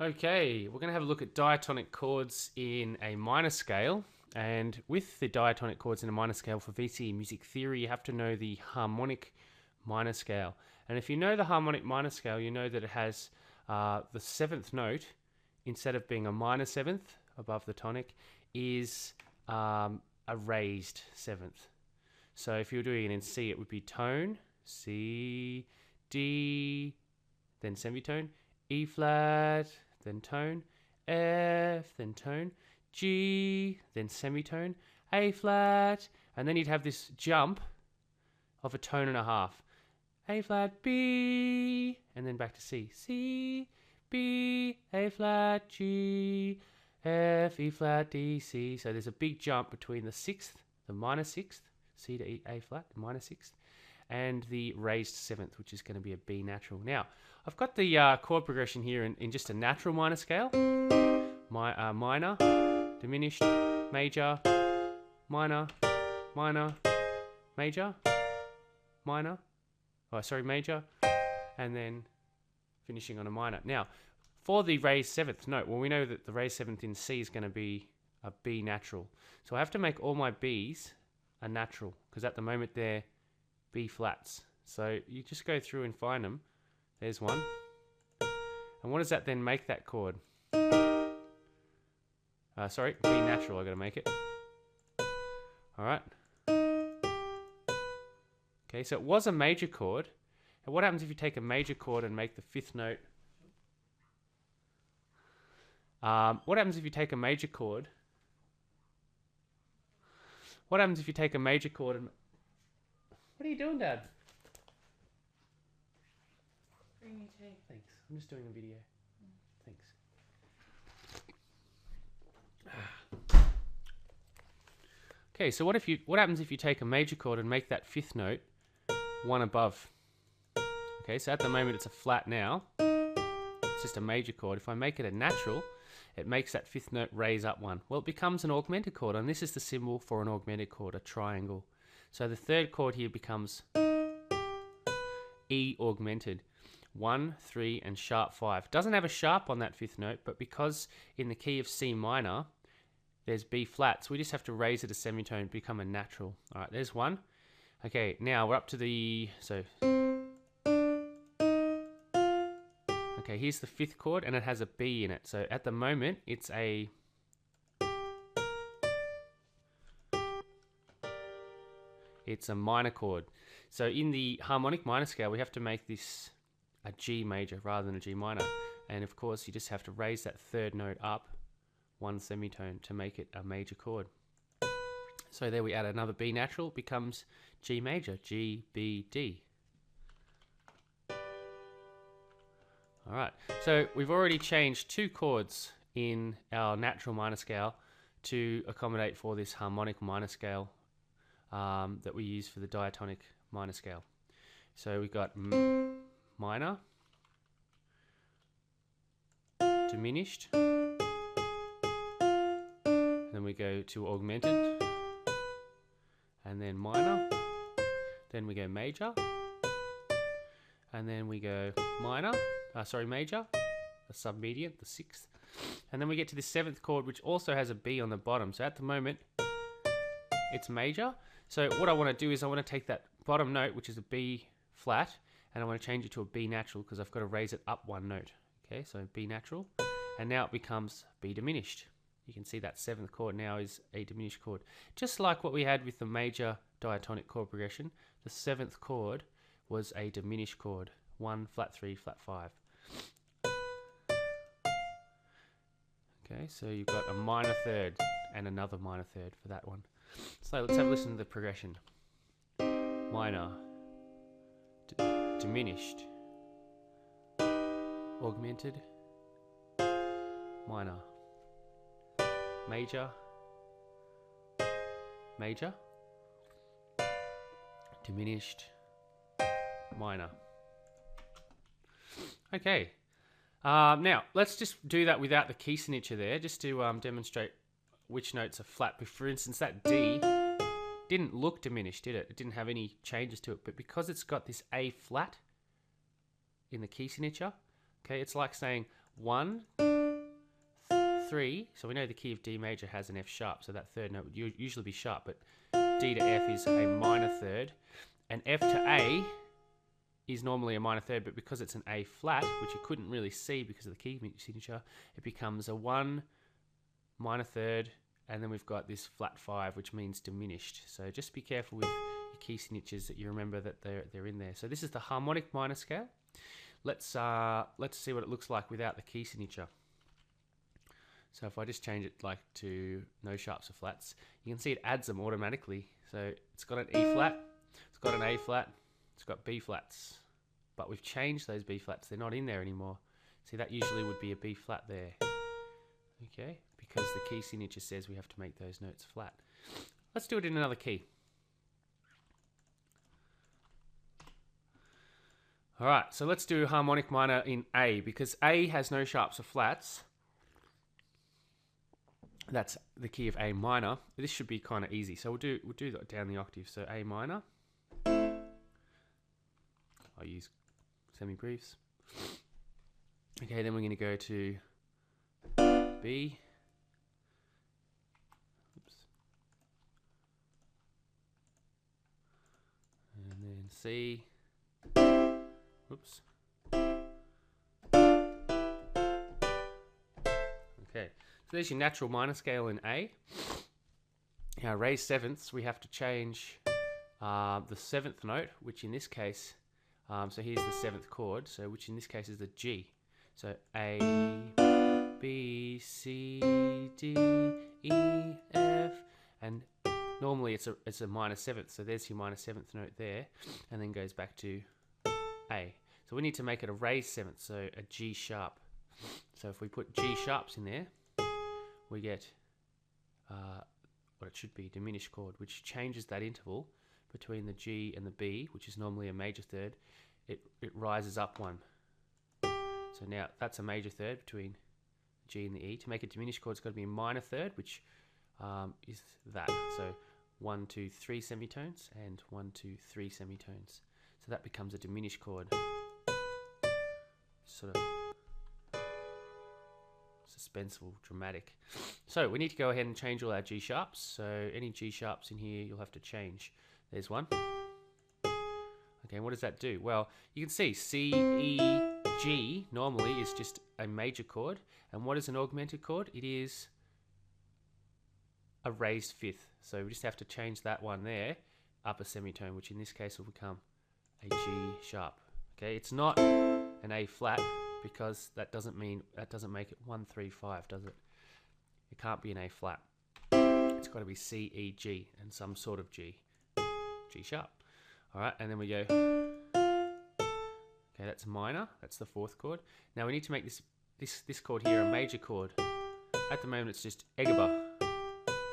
Okay, we're going to have a look at diatonic chords in a minor scale. And with the diatonic chords in a minor scale for VCE music theory, you have to know the harmonic minor scale. And if you know the harmonic minor scale, you know that it has the seventh note, instead of being a minor seventh above the tonic, is a raised seventh. So if you were doing it in C, it would be tone, C, D, then semitone, E flat, then tone, F, then tone, G, then semitone, A flat, and then you'd have this jump of a tone and a half. A flat, B, and then back to C. C, B, A flat, G, F, E flat, D, C. So there's a big jump between the sixth, the minor sixth, C to E, A flat, minor sixth, and the raised seventh, which is going to be a B natural. Now, I've got the chord progression here in just a natural minor scale. Minor, diminished, major, minor, minor, major, minor, major, and then finishing on a minor. Now, for the raised seventh note, well, we know that the raised seventh in C is going to be a B natural. So I have to make all my Bs a natural, because at the moment they're B flats. So you just go through and find them. There's one. And what does that then make that chord? B natural, I gotta make it. Alright. Okay, so it was a major chord. And what happens if you take a major chord and make the fifth note? What happens if you take a major chord? What happens if you take a major chord and... What are you doing, Dad? Bring me tea. Thanks. I'm just doing a video. Thanks. Okay, so what happens if you take a major chord and make that fifth note one above? Okay, so at the moment it's a flat now. It's just a major chord. If I make it a natural, it makes that fifth note raise up one. Well, it becomes an augmented chord, and this is the symbol for an augmented chord, a triangle. So the third chord here becomes E augmented. 1, 3, and sharp 5. Doesn't have a sharp on that fifth note, but because in the key of C minor, there's B flat, so we just have to raise it a semitone, become a natural. All right, there's one. Okay, now we're up to the... Okay, here's the fifth chord, and it has a B in it. So at the moment, it's a... It's a minor chord. So in the harmonic minor scale, we have to make this a G major rather than a G minor. And of course, you just have to raise that third note up one semitone to make it a major chord. So there we add another B natural, becomes G major, G, B, D. All right, so we've already changed two chords in our natural minor scale to accommodate for this harmonic minor scale that we use for the diatonic minor scale. So we've got minor, diminished, then we go to augmented, and then minor, then we go major, and then we go major, a submediant, the sixth, and then we get to the seventh chord, which also has a B on the bottom. So at the moment, it's major. So what I want to do is I want to take that bottom note, which is a B flat, and I want to change it to a B natural because I've got to raise it up one note. Okay, so B natural, and now it becomes B diminished. You can see that seventh chord now is a diminished chord. Just like what we had with the major diatonic chord progression, the seventh chord was a diminished chord. 1, flat 3, flat 5. Okay, so you've got a minor third and another minor third for that one. So let's have a listen to the progression. Minor, diminished, augmented, minor, major, major, diminished, minor. Okay, now let's just do that without the key signature there, just to demonstrate which notes are flat. But for instance, that D didn't look diminished, did it? It didn't have any changes to it, but because it's got this A flat in the key signature, okay, it's like saying 1, 3. So we know the key of D major has an F sharp, so that third note would usually be sharp, but D to F is a minor third, and F to A is normally a minor third, but because it's an A flat, which you couldn't really see because of the key signature, it becomes a 1 minor third, and then we've got this flat 5, which means diminished. So just be careful with your key signatures that you remember that they're in there. So this is the harmonic minor scale. Let's see what it looks like without the key signature. So if I just change it like to no sharps or flats, you can see it adds them automatically. So it's got an E flat, it's got an A flat, it's got B flats, but we've changed those B flats. They're not in there anymore. See, that usually would be a B flat there. Okay, because the key signature says we have to make those notes flat. Let's do it in another key. All right, so let's do harmonic minor in A, because A has no sharps or flats. That's the key of A minor. This should be kind of easy. So we'll do that down the octave. So A minor. I'll use semi-briefs. Okay, then we're going to go to B. Oops. And then C. Oops. Okay, so there's your natural minor scale in A. Now, raised sevenths, we have to change the seventh note, which in this case, so here's the seventh chord, so which in this case is the G. So A, B, C, D, E, F, and normally it's a minor seventh, so there's your minor seventh note there, and then goes back to A. So we need to make it a raised seventh, so a G sharp. So if we put G sharps in there, we get what it should be, diminished chord, which changes that interval between the G and the B, which is normally a major third. It rises up one. So now that's a major third between G and the E. To make a diminished chord, it's got to be a minor third, which is that. So 1, 2, 3 semitones and 1, 2, 3 semitones. So that becomes a diminished chord. Sort of suspenseful, dramatic. So we need to go ahead and change all our G sharps. So any G sharps in here, you'll have to change. There's one. Okay, what does that do? Well, you can see C, E, G normally is just a major chord. And what is an augmented chord? It is a raised fifth. So we just have to change that one there up a semitone, which in this case will become a G sharp. Okay, it's not an A flat because that doesn't make it 1, 3, 5, does it? It can't be an A flat. It's got to be C, E, G, and some sort of G. G sharp. All right, and then we go. Okay, that's minor. That's the fourth chord. Now we need to make this chord here a major chord. At the moment, it's just Egaba,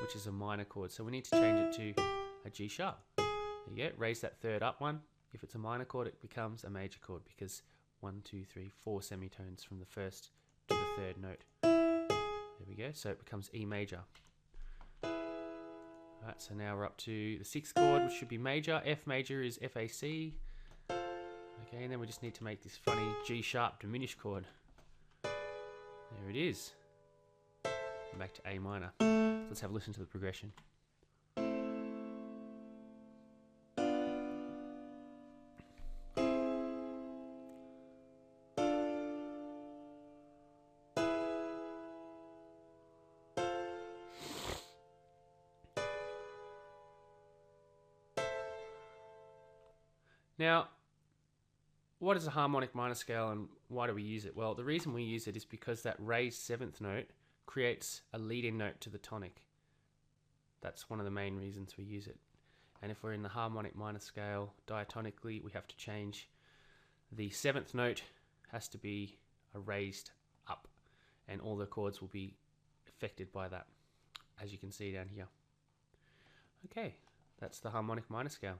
which is a minor chord. So we need to change it to a G sharp. There you go. Raise that third up one. If it's a minor chord, it becomes a major chord because 1, 2, 3, 4 semitones from the first to the third note. There we go. So it becomes E major. Alright, so now we're up to the sixth chord, which should be major. F major is FAC. Okay, and then we just need to make this funny G sharp diminished chord. There it is. And back to A minor. So let's have a listen to the progression. Now, what is a harmonic minor scale and why do we use it? Well, the reason we use it is because that raised seventh note creates a lead-in note to the tonic. That's one of the main reasons we use it. And if we're in the harmonic minor scale diatonically, we have to change the seventh note has to be a raised up, and all the chords will be affected by that, as you can see down here. Okay, that's the harmonic minor scale.